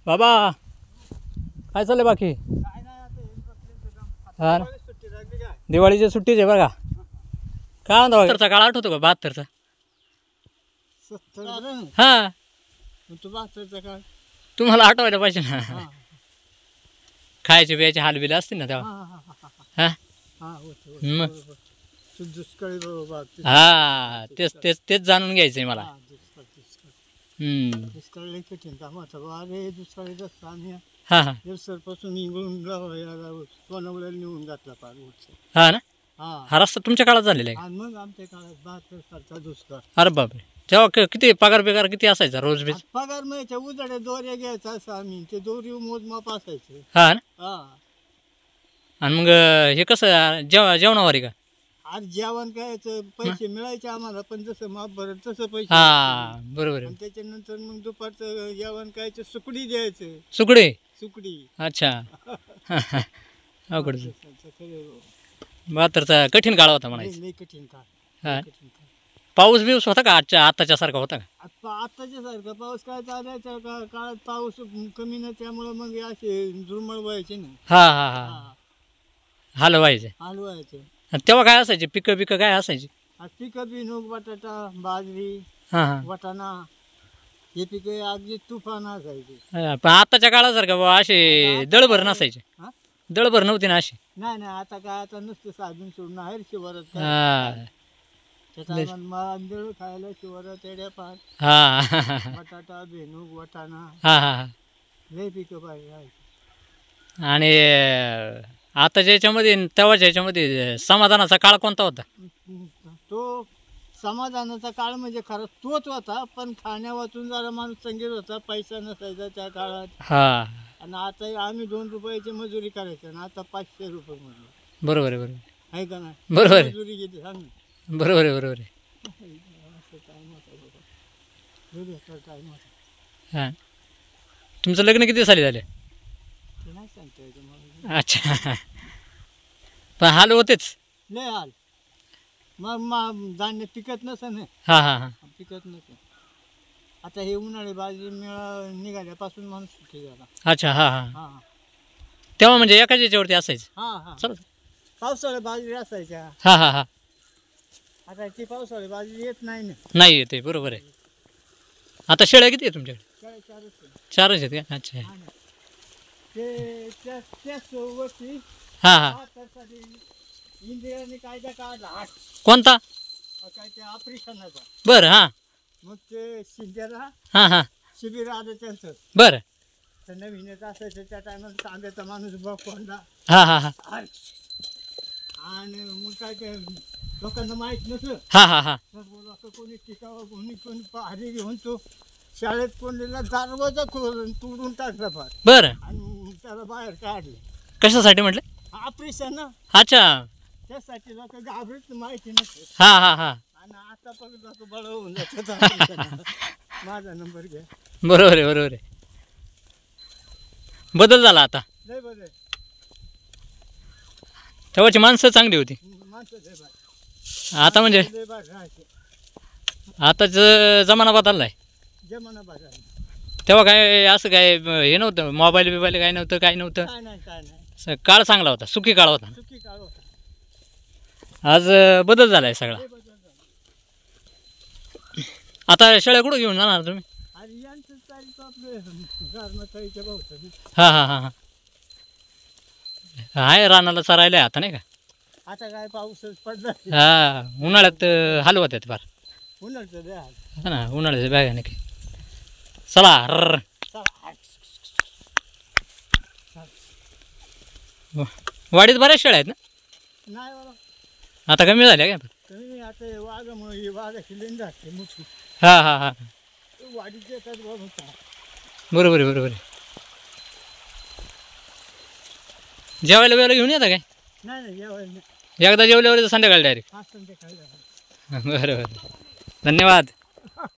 बाबा काय चाललंय बाकी? हा ना, दिवाळीची सुट्टीच आहे बरं का. काय म्हणता 72चा काळ आठवतो का? 72चा. हा, तुम्हाला आठवायला पाहिजे ना. खायचे प्यायचे हालबिल असतील ना तेव्हा. हा मग हा, तेच तेच तेच जाणून घ्यायचंय मला. हा हा निघून घातला पार. हा ना, हा रस्ता तुमच्या काळात झालेला आहे? मग आमच्या काळात 72 सालचा दुष्काळ. अरे बापरे, तेव्हा किती पगार बिगार किती असायचा रोज बीज? पगार मिळायचा, उजाड्या दोऱ्या घ्यायचा असं आम्ही, ते दोरी मोजमाप असायचं. हा ना, हा, आणि मग हे कसं जेवणावारी का? आज जेवण करायचं, पैसे मिळायचे आम्हाला, पण जसं माप भरत तसं पैसे. हा बरोबर आहे. त्याच्यानंतर मग दुपारचं जेवण करायचं, सुकडी द्यायचं. सुकडे? सुकडी. अच्छा. अवघड. 72चा कठीण काळ होता म्हणायचं. लई कठीण काळ. हा, पाऊस बिऊस होता का आताच्या सारखा होता का? आताच्या सारखा पाऊस काय चालायचा काळात पाऊस कमी नाही, त्यामुळे मग असे दुर्मळ व्हायचे ना. हा हा हा, हाल व्हायचे. हाल व्हायचे. तेव्हा काय असायचे पिकं काय असायची? पिकं बी नूक, बटाटा, बाजरी, हा हा, वाटाणा, हे पिके अगदी तुफान असायचे. पण आताच्या काळासारखं बाबा असे दळभर नसायचे. हा? दळभर नव्हती ना अशी. नाही नाही, आता काय, आता नुसतं साधून सोडून आहे शिवारात. हा आंधळ खायला शिवारात तेड्या पार. हा बटाटा, भेनूक, वाटाणा, हा हा, लय पिकं पाहिजे. आणि आताच्या याच्यामध्ये तेव्हाच्या याच्यामध्ये समाधानाचा काळ कोणता होता? तो समाधानाचा काळ म्हणजे खरंच तोच होता, पण खाण्या वाचून जरा माणूस संगीत होता, पैसा नसायचा त्या काळात. हा, आणि आता आम्ही 2 रुपयाची मजुरी करायचं ना, आता 500 रुपये मजुरी. बरोबर आहे, बरोबर आहे का नाही? बरोबर आहे, मजुरी घेते सांग. बरोबर आहे, बरोबर आहे. हा, तुमचं लग्न किती साली झाले? ते नाही सांगता येतं मला. अच्छा, पण हाल होतेच. लय हाल. मग धान्य पिकत नसं, हा हा हा, पिकत नसं. आता हे उन्हाळी बाजरी निघाल्यापासून माणूस सुखी झाला. अच्छा. हा हा, हा तेव्हा म्हणजे एकाच याच्यावरती असायचं. हा हा, चल. पावसाळ्यात बाजरी असायच्या. हा हा हा, आता ती पावसाळी बाजरी येत नाही ना. नाही येते, बरोबर आहे. आता शेळ्या किती आहे तुमच्याकडे? 4च आहेत का? अच्छा. ते त्याच वर्षी हा हा, इंदिराने कायदा काढला कोणता? काय ते ऑपरेशनाचा. बरं. हा मग ते शिंद्याला हा हा, शिबिर आलं त्यांचं. बरं. तर नवीनच असायचं त्या टायमाला, तांब्याचा माणूस बघला. हा हा हा, आणि मग काय ते लोकांना माहित नसलं. हा हा हा, तर असं कोणी टिकावं, कोणी पहारी घेऊन तो शाळेत कोणीला दरवाजा तोडून टाकला फार. बरं. आणि त्याला बाहेर काढले. कशासाठी म्हटलं? ऑपरेशन ना, अच्छा. त्यासाठी लोक घाबरत, माहिती नसते. हा हा हा, आणि आता पण लोक बळ होऊन जातात. माझा नंबर घ्या. बरोबर आहे, बरोबर आहे. बदल झाला आता. लय बरं. तेव्हाची माणसं चांगली होती. माणसं लय भारी. आता म्हणजे लय भारी राहायचे. आताच जमाना बदललाय. जमाना बघा. तेव्हा काय असं काय हे नव्हतं, मोबाईल बिबाईल काय नव्हतं, काय नव्हतं. काय नाही, काय नाही. काळ चांगला होता, सुखी काळ होता. सुखी काळ होता. आज बदल झालाय सगळा. लय बदल झाला. आता शेळ्या कुठं घेऊन जाणार तुम्ही? आणि यांचं चालतं आपलं गारमाताईच्या भावचं. हा हा हा हा, आहे रानाला चरायला आता नाही का. आता काय पाऊसच पडला. हा, उन्हाळ्यात हाल होतात फार. उन्हाळ्याचं लय हाल. हा ना, उन्हाळ्याच्या बॅगा नाही काय. चला. वाडीत बऱ्याच शेळ्या आहेत ना? नाही बाबा, आता कमी झाल्या काय? कमी. आता वाघामुळे वाघाची लेंड असते मोठी. हा हा हा, वाढीत येतात बाबा. बरोबर आहे, बरोबर आहे. जेवायला वेळेला घेऊन येता काय? नाही नाही, जेवायला एकदा जेवल्यावर संध्याकाळी डायरेक्ट. हा, संध्याकाळी. बरं बरं, धन्यवाद.